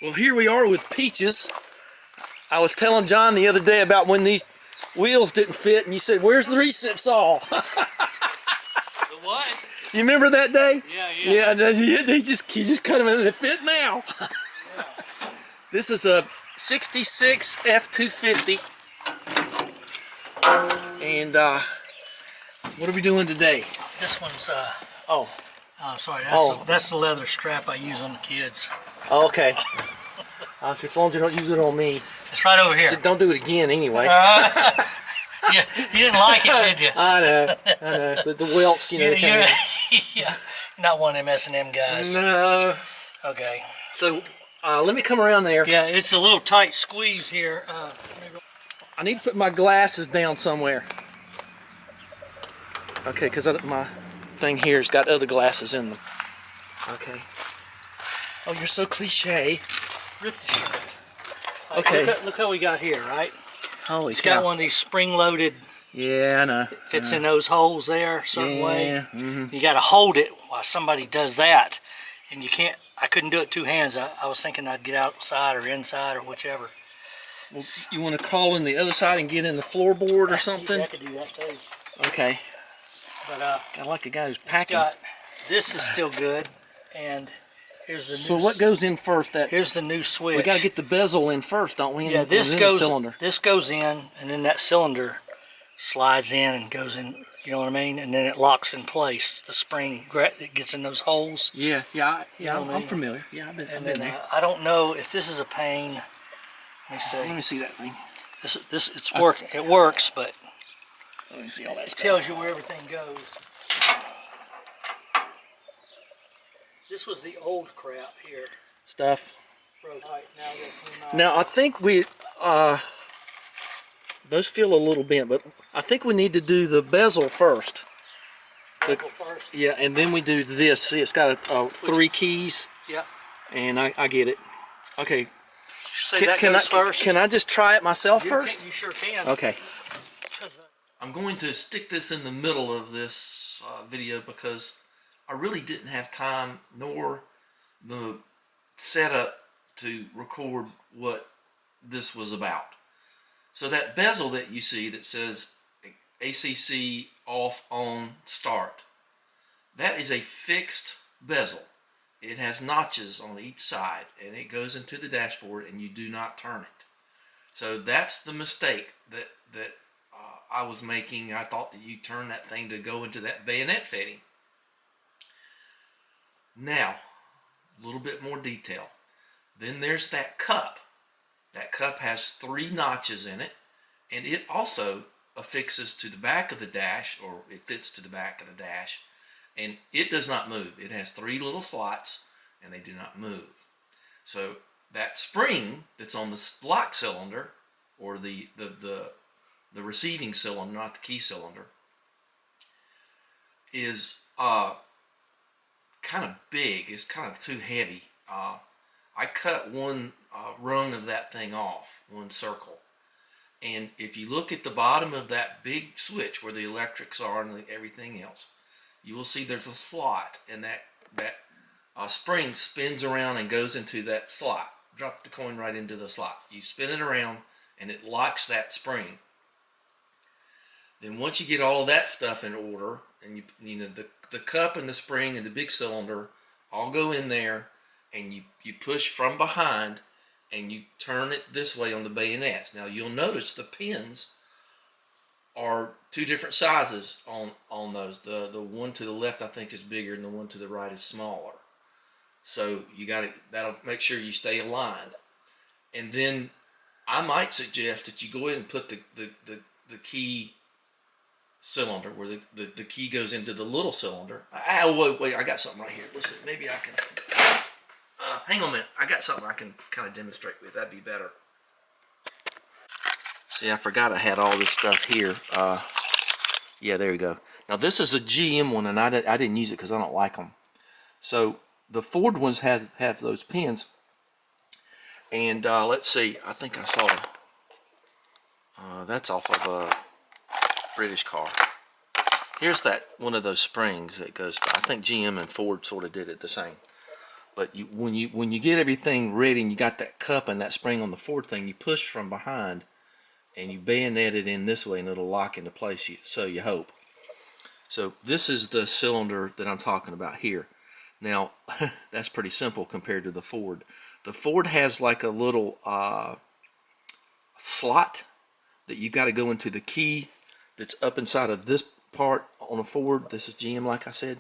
Well, here we are with Peaches. I was telling John the other day about when these wheels didn't fit, and you said, "Where's the recip saw?" The what? You remember that day? Yeah. Yeah, he just cut them and they fit now. Yeah. This is a 66 F-250. And what are we doing today? This one's sorry, Oh. that's the leather strap I use on the kids. Oh, okay. As long as you don't use it on me. It's right over here. Just don't do it again anyway. Yeah, you didn't like it, did you? I know. The welts, you know. Yeah, not one of them S&M guys. No. Okay. So let me come around there. Yeah, it's a little tight squeeze here. I need to put my glasses down somewhere. Okay, because my thing here's got other glasses in them. Okay. Oh, you're so cliche. Rip the shirt. Okay. Look how we got here, right? Holy It's cow. got one of these spring-loaded. Yeah, I know. Fits in those holes there a certain way. Mm-hmm. You got to hold it while somebody does that, and you can't. I couldn't do it two hands. I was thinking I'd get outside or inside or whichever. Well, you want to crawl in the other side and get in the floorboard or something? I could do that too. Okay. But I like a guy who's it's packing. this is still good, and here's the So new, what goes in first? here's the new switch. We got to get the bezel in first, don't we? Yeah, this and goes. the cylinder. This goes in, and then that cylinder slides in and goes in. You know what I mean? And then it locks in place. The spring it gets in those holes. Yeah. know what I I'm mean? familiar. Yeah, I've been there. I don't know if this is a pain. Let me see. Let me see that thing. It's working. It works, but Let me see all that it stuff. tells you where everything goes. This was the old crap here. Stuff. Right, now they'll clean out. Now I think those feel a little bent, but I think we need to do the bezel first. Bezel first. Yeah, and then we do this. See, it's got 3 keys, Yeah. and I get it. Okay. Say that goes first. Can I just try it myself first? You sure can. Okay. I'm going to stick this in the middle of this video because I really didn't have time nor the setup to record what this was about. So that bezel that you see that says ACC off, on, start, that is a fixed bezel. It has notches on each side and it goes into the dashboard and you do not turn it. So that's the mistake that I was making. I thought that you turn that thing to go into that bayonet fitting. Now, a little bit more detail. Then there's that cup. That cup has 3 notches in it, and it also affixes to the back of the dash, or it fits to the back of the dash, and it does not move. It has 3 little slots, and they do not move. So that spring that's on the lock cylinder, or the receiving cylinder, not the key cylinder, is kind of big. It's kind of too heavy. I cut one rung of that thing off, one circle, and if you look at the bottom of that big switch where the electrics are and everything else, you will see there's a slot, and that spring spins around and goes into that slot. Drop the coin right into the slot. You spin it around and it locks that spring. Then once you get all of that stuff in order, and you know the cup and the spring and the big cylinder all go in there, and you push from behind and you turn it this way on the bayonets. Now you'll notice the pins are 2 different sizes on those. The one to the left I think is bigger and the one to the right is smaller. So that'll make sure you stay aligned. And then I might suggest that you go ahead and put the key cylinder where the key goes into the little cylinder. Wait, I got something right here. Listen, maybe I can hang on a minute. I got something I can kind of demonstrate with. That'd be better. See, I forgot I had all this stuff here. Yeah, there we go. Now this is a GM one, and I didn't use it because I don't like them. So the Ford ones have those pins. And let's see. I think I saw that's off of a British car. Here's that one of those springs that goes by. I think GM and Ford sort of did it the same. But when you get everything ready and you got that cup and that spring on the forward thing, you push from behind and you bayonet it in this way and it'll lock into place, so you hope. So this is the cylinder that I'm talking about here. Now, that's pretty simple compared to the Ford. The Ford has like a little slot that you got to go into the key that's up inside of this part on a Ford. This is GM, like I said.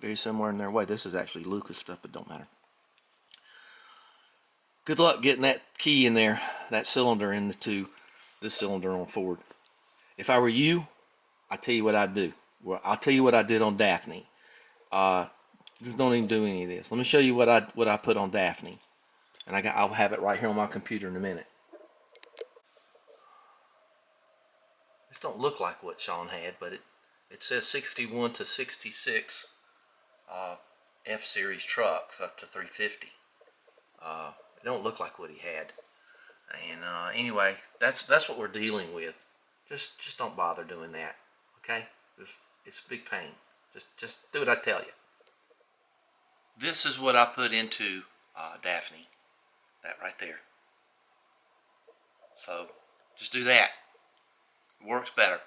Very similar in their way. This is actually Lucas stuff, but don't matter. Good luck getting that key in there, that cylinder into this cylinder on Ford. If I were you, I'd tell you what I'd do. Well, I'll tell you what I did on Daphne. Just don't even do any of this. Let me show you what I put on Daphne, and I'll have it right here on my computer in a minute. This don't look like what Sean had, but it says 61 to 66 F-series trucks up to 350. It don't look like what he had. And anyway, that's what we're dealing with. Just don't bother doing that, okay? It's a big pain. Just do what I tell you. This is what I put into Daphne. That right there. So just do that. It works better.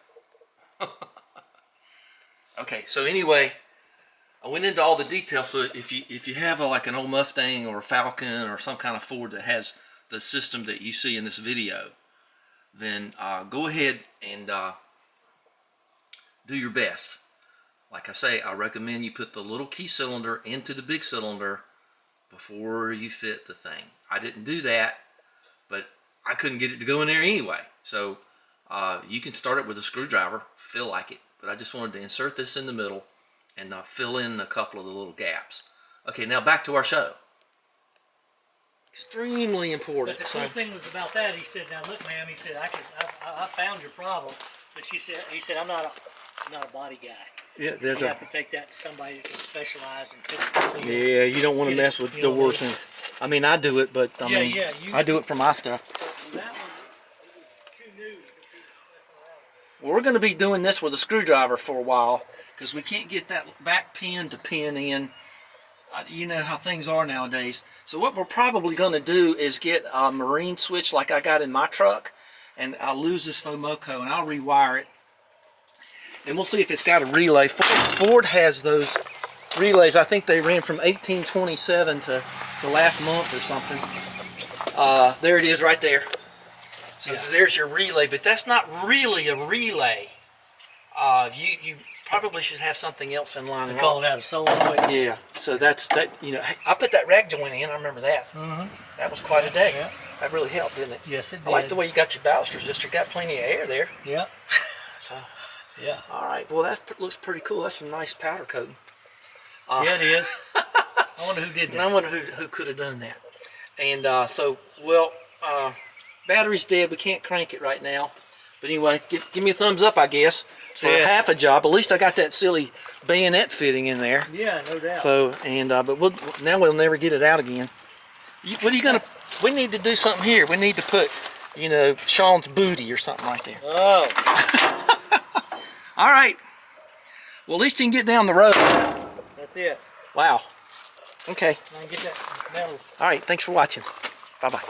Okay, so anyway, I went into all the details. So if you have like an old Mustang or a Falcon or some kind of Ford that has the system that you see in this video, then go ahead and do your best. Like I say, I recommend you put the little key cylinder into the big cylinder before you fit the thing. I didn't do that, but I couldn't get it to go in there anyway. So you can start it with a screwdriver, feel like it. But I just wanted to insert this in the middle and fill in a couple of the little gaps. Okay, now back to our show. Extremely important. But the cool thing was about that, he said, "Now look, ma'am," he said, I found your problem." But he said, I'm not a body guy. Yeah, you have to take that to somebody that can specialize and fix the seal. Yeah, you don't want to mess with doors. And I mean, I do it, but I do it for my stuff. That one, it was too new to be messing around. Well, we're going to be doing this with a screwdriver for a while because we can't get that back pin to pin in. You know how things are nowadays. So what we're probably going to do is get a marine switch like I got in my truck, and I'll lose this Fomoco and I'll rewire it. And we'll see if it's got a relay. Ford has those relays. I think they ran from 1827 to last month or something. There it is right there. So there's your relay, but that's not really a relay. You probably should have something else in line. They call it out a solenoid. Yeah, so that's that. You know, hey, I put that rag joint in. I remember that. That was quite a day. Yeah. That really helped, didn't it? Yes, it did. I like the way you got your ballast resistor. Got plenty of air there. Yeah. So, yeah. all right. Well, that looks pretty cool. That's some nice powder coating. Yeah, it is. I wonder who did that. And I wonder who could have done that. And battery's dead. We can't crank it right now. But anyway, give me a thumbs up, I guess, for half a job. At least I got that silly bayonet fitting in there. Yeah, no doubt. So, but now we'll never get it out again. What are you gonna? We need to do something here. We need to put, Sean's booty or something right there. Oh. All right. Well, at least he can get down the road. That's it. Wow. Okay. I can get that metal. All right. Thanks for watching. Bye-bye.